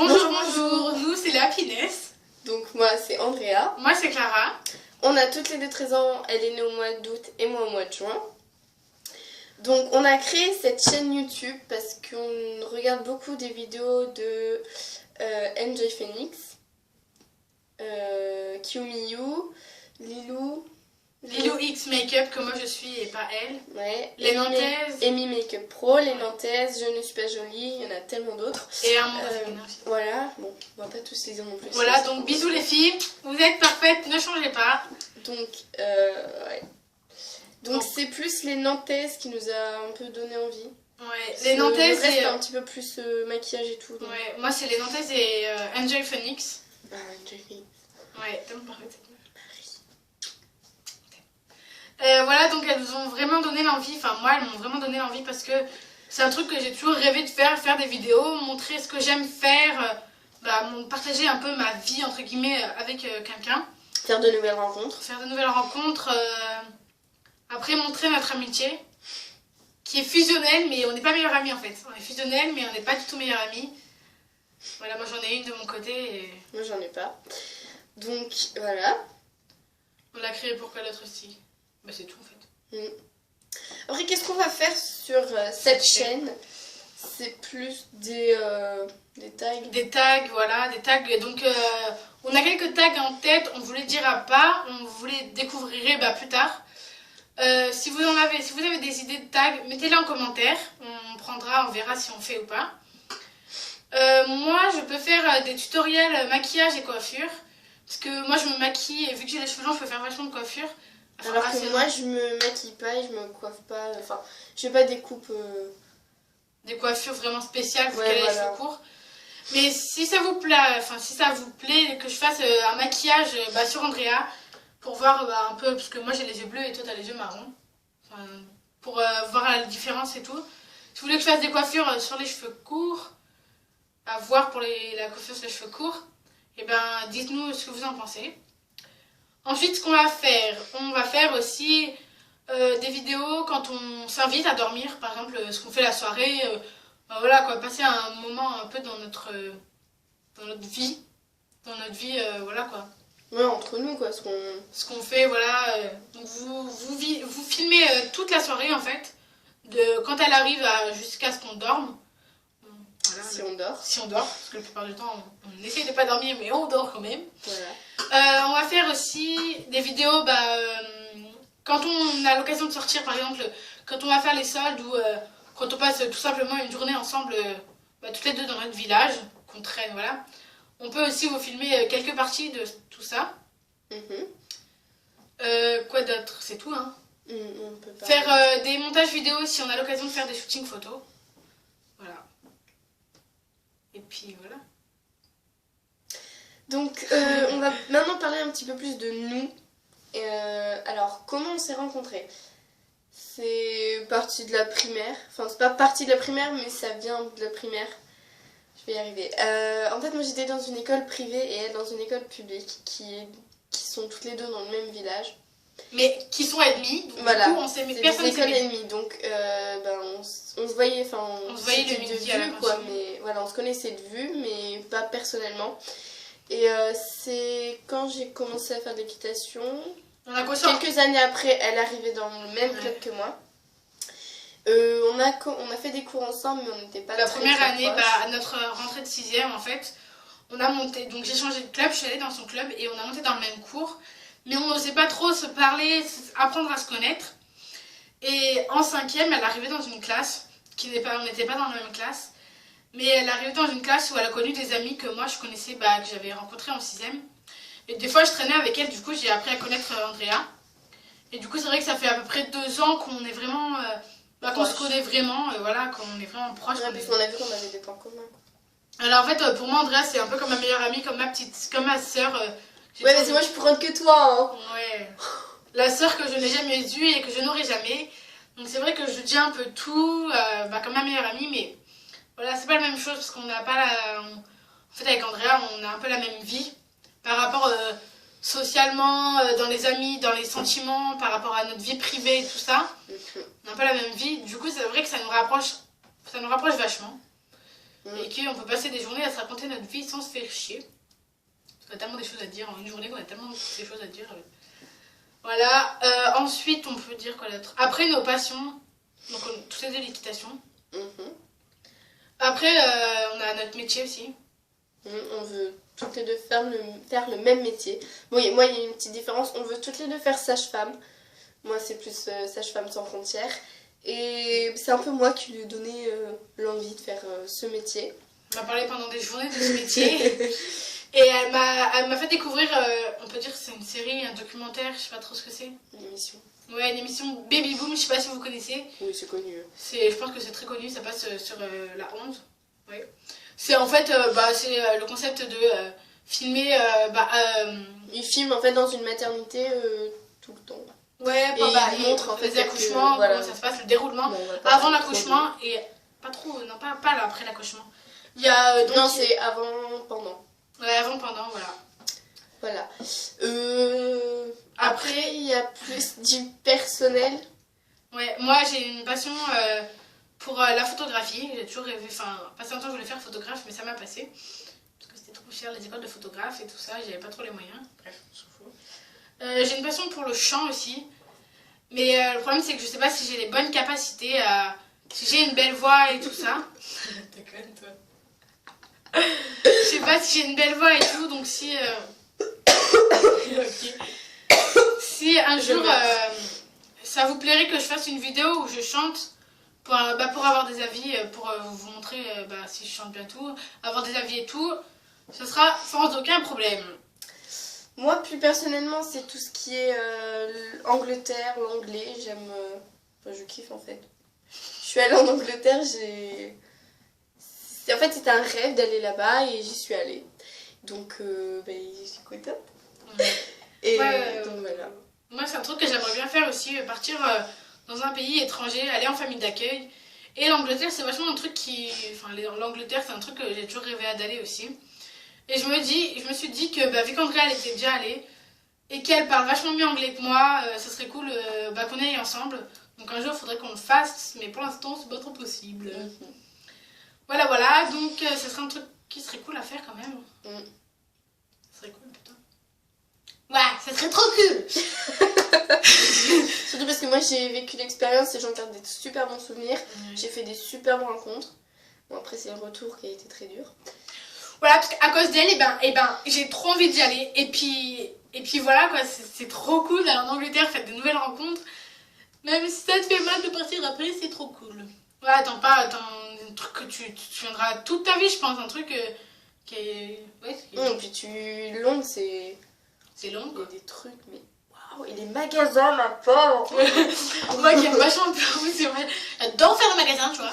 Bonjour, nous c'est la Happiness. Donc moi c'est Andrea. Moi c'est Clara. On a toutes les deux 13 ans, elle est née au mois d'août et moi au mois de juin. Donc on a créé cette chaîne YouTube parce qu'on regarde beaucoup des vidéos de Enjoy Phoenix, Kiyomiyu, Lilou X Makeup que moi je suis et pas elle. Ouais. Les Nantaises. Amy Makeup Pro, les Nantaises, Je ne suis pas jolie, il y en a tellement d'autres. Et un monde féminin aussi. Voilà, bon, on va pas tous les dire non plus. Voilà, donc bisous les filles, vous êtes parfaites, ne changez pas. Donc, ouais. Donc c'est plus les Nantaises qui nous a un peu donné envie. Ouais, les Nantaises le reste, c'est un petit peu plus maquillage et tout. Donc. Ouais, moi c'est les Nantaises et Enjoy Phoenix. Ah, Enjoy Phoenix. Ouais, tellement parfaite. Voilà, donc elles nous ont vraiment donné l'envie, enfin moi elles m'ont vraiment donné l'envie parce que c'est un truc que j'ai toujours rêvé de faire des vidéos, montrer ce que j'aime faire, partager un peu ma vie entre guillemets avec quelqu'un. Faire de nouvelles rencontres. Faire de nouvelles rencontres, après montrer notre amitié qui est fusionnelle mais on n'est pas meilleurs amis en fait. On est fusionnels mais on n'est pas du tout meilleurs amis. Voilà, moi j'en ai une de mon côté et... Moi j'en ai pas. Donc voilà. On l'a créé pour quoi l'autre aussi. Bah c'est tout en fait. Après qu'est-ce qu'on va faire sur cette chaîne? C'est plus des tags. Des tags, voilà, des tags. Donc on a quelques tags en tête, on voulait dire à part, on voulait découvrir plus tard. Si vous avez des idées de tags, mettez-les en commentaire. On prendra, on verra si on fait ou pas. Moi je peux faire des tutoriels maquillage et coiffure. Parce que moi je me maquille et vu que j'ai les cheveux longs, je peux faire vachement de coiffure. Alors que moi je me maquille pas et je me coiffe pas, enfin je fais pas des coupes... Des coiffures vraiment spéciales vu qu'elle a les cheveux courts. Mais si ça vous plaît, que je fasse un maquillage sur Andrea pour voir un peu, parce que moi j'ai les yeux bleus et toi t'as les yeux marrons, pour voir la différence et tout. Si vous voulez que je fasse des coiffures sur les cheveux courts, à voir pour la coiffure sur les cheveux courts, et dites-nous ce que vous en pensez. Ensuite, ce qu'on va faire aussi des vidéos quand on s'invite à dormir, par exemple ce qu'on fait la soirée, voilà quoi, passer un moment un peu dans notre vie, voilà quoi. Ouais, entre nous quoi, ce qu'on fait, voilà. Donc vous filmez toute la soirée en fait, de quand elle arrive jusqu'à ce qu'on dorme. Voilà, si on dort. Si on dort, parce que la plupart du temps on essaye de pas dormir mais on dort quand même. Voilà. On va faire aussi des vidéos quand on a l'occasion de sortir, par exemple quand on va faire les soldes ou quand on passe tout simplement une journée ensemble, toutes les deux dans notre village, qu'on traîne, voilà. On peut aussi vous filmer quelques parties de tout ça. Quoi d'autre? C'est tout, hein. On peut pas faire des montages vidéo si on a l'occasion de faire des shootings photos. Voilà. Et puis voilà. Donc on va maintenant parler un petit peu plus de nous. Alors comment on s'est rencontrés? C'est parti de la primaire. Enfin c'est pas partie de la primaire mais ça vient de la primaire. Je vais y arriver. En fait moi j'étais dans une école privée et elle dans une école publique qui sont toutes les deux dans le même village. Mais qui sont ennemies, donc voilà. Du coup on s'est mis personne. C'est des écoles ennemies, donc on se voyait, on se voyait le midi de vue quoi, mais voilà, on se connaissait de vue, mais pas personnellement. Et c'est quand j'ai commencé à faire de l'équitation, quelques années après, elle arrivait dans le même club que moi. On a fait des cours ensemble, mais on n'était pas la très première année, proches. à notre rentrée de 6e en fait, on a monté, donc j'ai changé de club, je suis allée dans son club et on a monté dans le même cours. Mais on n'osait pas trop se parler, apprendre à se connaître. Et en 5e, elle arrivait dans une classe, on n'était pas dans la même classe, mais elle arrivait dans une classe où elle a connu des amis que moi je connaissais, que j'avais rencontrés en 6e. Et des fois je traînais avec elle, du coup j'ai appris à connaître Andrea. Et du coup c'est vrai que ça fait à peu près 2 ans qu'on est vraiment, qu'on se connaît vraiment, voilà, qu'on est vraiment proches. Ouais, parce qu'on a vu qu'on avait des points communs. Alors en fait pour moi Andrea c'est un peu comme ma meilleure amie, comme ma sœur. Ouais, mais c'est moi je peux rendre que toi, hein. Ouais. La sœur que je n'ai jamais eue et que je n'aurai jamais. Donc c'est vrai que je dis un peu tout, comme ma meilleure amie, mais voilà, c'est pas la même chose parce qu'on n'a pas En fait, avec Andrea, on a un peu la même vie par rapport socialement, dans les amis, dans les sentiments, par rapport à notre vie privée et tout ça. On n'a pas la même vie. Du coup, c'est vrai que ça nous rapproche vachement. Et qu'on peut passer des journées à se raconter notre vie sans se faire chier. Parce qu'on a tellement des choses à dire en une journée qu'on a tellement des choses à dire. Voilà. Ensuite, on peut dire quoi d'autre. Après, nos passions. Donc, toutes les deux l'équitation. Après, on a notre métier aussi. On veut toutes les deux faire le même métier. Bon, moi, il y a une petite différence. On veut toutes les deux faire sage-femme. Moi, c'est plus sage-femme sans frontières. Et c'est un peu moi qui lui ai donné l'envie de faire ce métier. Elle m'a parlé pendant des journées de ce métier. Et elle m'a fait découvrir, on peut dire que c'est une série, un documentaire, je sais pas trop ce que c'est. Une émission. Ouais, une émission Baby Boom, je sais pas si vous connaissez. Oui, c'est connu. Je pense que c'est très connu, ça passe sur la 11. Ouais. C'est en fait, c'est le concept de filmer... Ils filment en fait dans une maternité tout le temps. Ouais, ils montrent en fait les accouchements, voilà. comment ça se passe, le déroulement, avant l'accouchement et pas trop, non pas là, après l'accouchement. Il y a non, c'est avant, pendant. Ouais, avant, pendant, voilà. Voilà. Après, il y a plus du personnel. Ouais, moi j'ai une passion pour la photographie. J'ai toujours rêvé, passé longtemps je voulais faire photographe, mais ça m'a passé. Parce que c'était trop cher, les écoles de photographe et tout ça, j'avais pas trop les moyens. Bref, on s'en fout. J'ai une passion pour le chant aussi. Mais le problème c'est que je sais pas si j'ai les bonnes capacités si j'ai une belle voix et tout ça. T'es conne toi. Je sais pas si j'ai une belle voix et tout, donc si... Ok. Si un jour ça vous plairait que je fasse une vidéo où je chante pour avoir des avis, pour vous montrer si je chante bien tout, avoir des avis et tout, ce sera sans aucun problème. Moi, plus personnellement, c'est tout ce qui est Angleterre, l'anglais. J'aime... je kiffe en fait. Je suis allée en Angleterre, en fait, c'était un rêve d'aller là-bas et j'y suis allée. Donc, je suis contente. Et donc voilà. Moi, c'est un truc que j'aimerais bien faire aussi, partir dans un pays étranger, aller en famille d'accueil. Et l'Angleterre, c'est vachement un truc l'Angleterre, c'est un truc que j'ai toujours rêvé d'aller aussi. Et je me suis dit que vu qu'Andrea elle était déjà allée et qu'elle parle vachement mieux anglais que moi, ça serait cool qu'on aille ensemble. Donc un jour, il faudrait qu'on le fasse, mais pour l'instant, c'est pas trop possible. Voilà, donc ça serait un truc qui serait cool à faire quand même. Ça serait cool, putain. Ouais, ça serait trop cool. Surtout parce que moi, j'ai vécu l'expérience et j'en garde des super bons souvenirs. J'ai fait des superbes rencontres. Bon, après, c'est le retour qui a été très dur. Voilà, parce qu'à cause d'elle, j'ai trop envie d'y aller. Et puis voilà, quoi, c'est trop cool d'aller en Angleterre, faire de nouvelles rencontres. Même si ça te fait mal de partir après, c'est trop cool. Ouais, attends, un truc que tu viendras toute ta vie, je pense. Un truc qui est... Ouais, et puis Londres, c'est... C'est long, il y a des trucs, mais... Waouh, et les magasins, ma pauvre. Moi qui aime vachement bien, c'est vrai. J'adore faire des magasins, tu vois.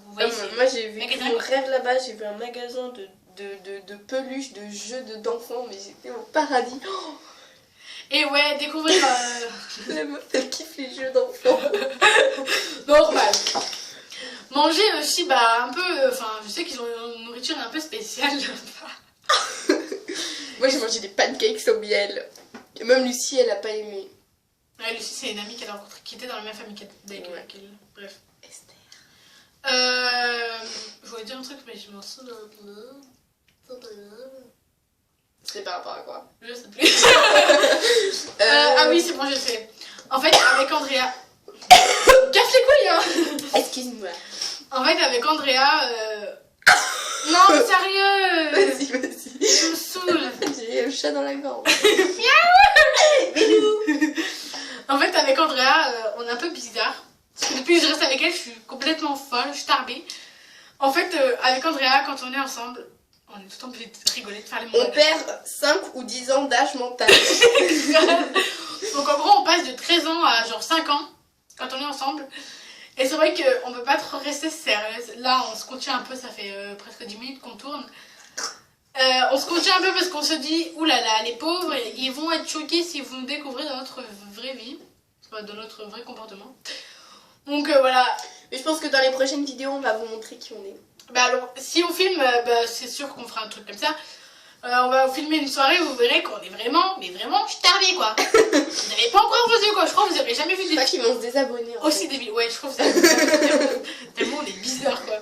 Vous voyez, moi, j'ai vécu mon rêve là-bas. J'ai vu un magasin de peluches, de jeux d'enfants, mais j'étais au paradis. Et ouais, découvrir... La meuf, elle kiffe les jeux d'enfants. Normal. Manger aussi, un peu... je sais qu'ils ont une nourriture un peu spéciale. Moi, j'ai mangé des pancakes au miel. Et même Lucie, elle a pas aimé. Ouais, Lucie, c'est une amie qu'elle a rencontrée, qui était dans la même famille qu'elle. Bref. Esther. Je voulais dire un truc, mais je m'en souviens. C'est par rapport à quoi? Je sais plus. Ah oui, c'est bon, je sais. En fait, avec Andrea... Casse les couilles, hein. Excuse-moi. En fait, avec Andrea... Non, mais sérieux. Vas-y. Je me saoule. J'ai le chat dans la gorge. En fait, avec Andrea, on est un peu bizarre. Parce que depuis que je reste avec elle, je suis complètement folle, je suis tarbée. En fait, avec Andrea, quand on est ensemble, on est tout le temps obligé de rigoler, de faire les mots. On perd 5 ou 10 ans d'âge mental. Donc en gros, on passe de 13 ans à genre 5 ans quand on est ensemble. Et c'est vrai qu'on peut pas trop rester sérieuse. Là, on se contient un peu, ça fait presque 10 minutes qu'on tourne. On se contient un peu parce qu'on se dit, oulala, les pauvres, ils vont être choqués s'ils vont nous découvrir dans notre vraie vie, dans notre vrai comportement. Donc voilà. Mais je pense que dans les prochaines vidéos, on va vous montrer qui on est. Alors, si on filme, c'est sûr qu'on fera un truc comme ça. On va filmer une soirée où vous verrez qu'on est vraiment, mais vraiment starbés quoi. Vous n'avez pas encore vos yeux quoi, je crois que vous n'aurez jamais vu des... Je crois qu'ils vont se désabonner. Aussi débiles, ouais, je crois que vous avez tellement on est bizarre quoi.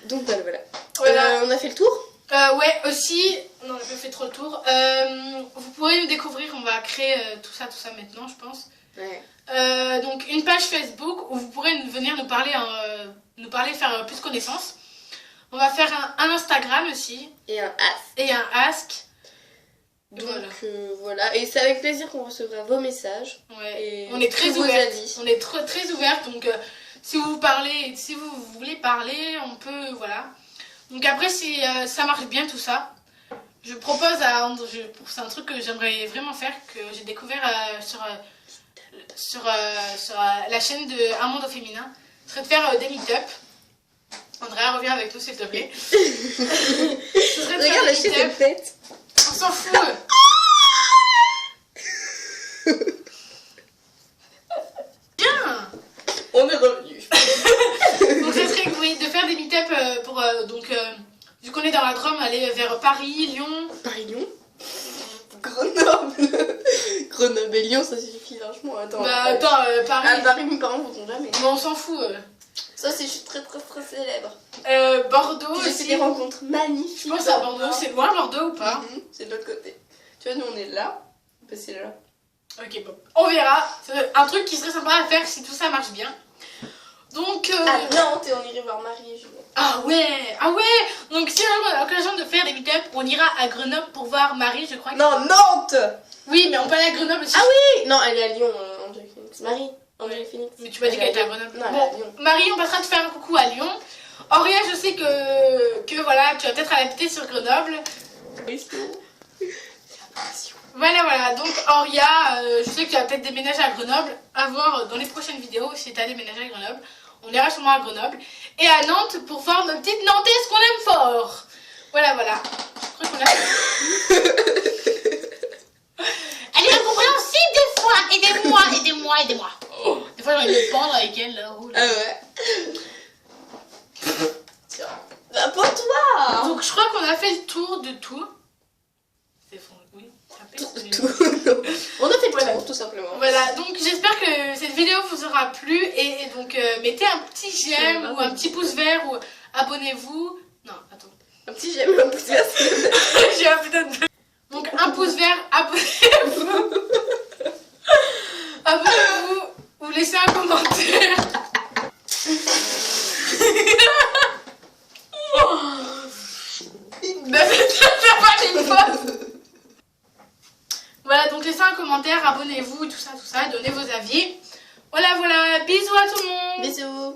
Donc voilà. Voilà. On a fait le tour. Ouais, aussi, non, on n'a pas fait trop le tour. Vous pourrez nous découvrir, on va créer tout ça maintenant, je pense. Ouais. Donc une page Facebook où vous pourrez venir nous parler, faire plus connaissance. On va faire un Instagram aussi. Et un ask. Et un ask. Donc voilà. Et c'est avec plaisir qu'on recevra vos messages. Ouais. Et on est très vos ouverte. avis. On est très ouverte. Donc si vous voulez parler, on peut, voilà. Donc après, si ça marche bien tout ça, je propose c'est un truc que j'aimerais vraiment faire, que j'ai découvert sur la chaîne de Un Monde au Féminin, ce serait de faire des meet-up. Andrea, reviens avec nous s'il te plaît. Regarde la chaise est faite. On s'en fout. Bien. On est revenu. Donc ça serait de faire des meet-up pour vu qu'on est dans la Drôme, aller vers Paris, Lyon. Paris-Lyon. Grenoble. Grenoble et Lyon, ça suffit largement. Attends. Paris. À Paris, mes parents voudront jamais. Mais on s'en fout. Ça, c'est juste très célèbre. Bordeaux J'ai aussi. fait des rencontres magnifiques. Je pense à Bordeaux. C'est loin Bordeaux ou pas? C'est de l'autre côté. Tu vois, nous on est là. C'est là. Ok, bon. On verra. C'est un truc qui serait sympa à faire si tout ça marche bien. Donc. À Nantes et on irait voir Marie et Julien. Ah ouais. Donc si on a l'occasion de faire des meet-up, on ira à Grenoble pour voir Marie, je crois. Non, Nantes. Oui, mais on peut aller à Grenoble aussi. Ah oui. Non, elle est à Lyon, Angélique Phoenix. Marie. Angélique Phoenix. Mais tu m'as dit qu'elle était à Grenoble. Non, elle est à Bon, Lyon. Marie, on passera te faire un coucou à Lyon. Auria, je sais que voilà, tu vas peut-être habiter sur Grenoble. Voilà. Donc Auria, je sais que tu vas peut-être déménager à Grenoble. À voir dans les prochaines vidéos si tu as déménagé à Grenoble. On ira sûrement à Grenoble. Et à Nantes pour voir nos petites Nantaises qu'on aime fort. Voilà. Je crois qu'on a... Elle est incompréhensible des fois. Aidez-moi. Des fois, j'ai envie de me pendre avec elle. Là. Ah ouais. Tiens. Bah pour toi. Donc je crois qu'on a fait le tour de tout. C'est fond, oui. Tout. On a fait le tour, tout simplement. Voilà, donc j'espère que cette vidéo vous aura plu. Et donc mettez un petit j'aime ou un petit pouce vert ou abonnez-vous. Non, attends. Un petit j'aime ou un pouce vert. J'ai un putain de... Donc un pouce vert, abonnez-vous. Abonnez-vous ou laissez un commentaire. Voilà, donc laissez un commentaire, abonnez-vous, tout ça, donnez vos avis. Voilà, bisous à tout le monde. Bisous.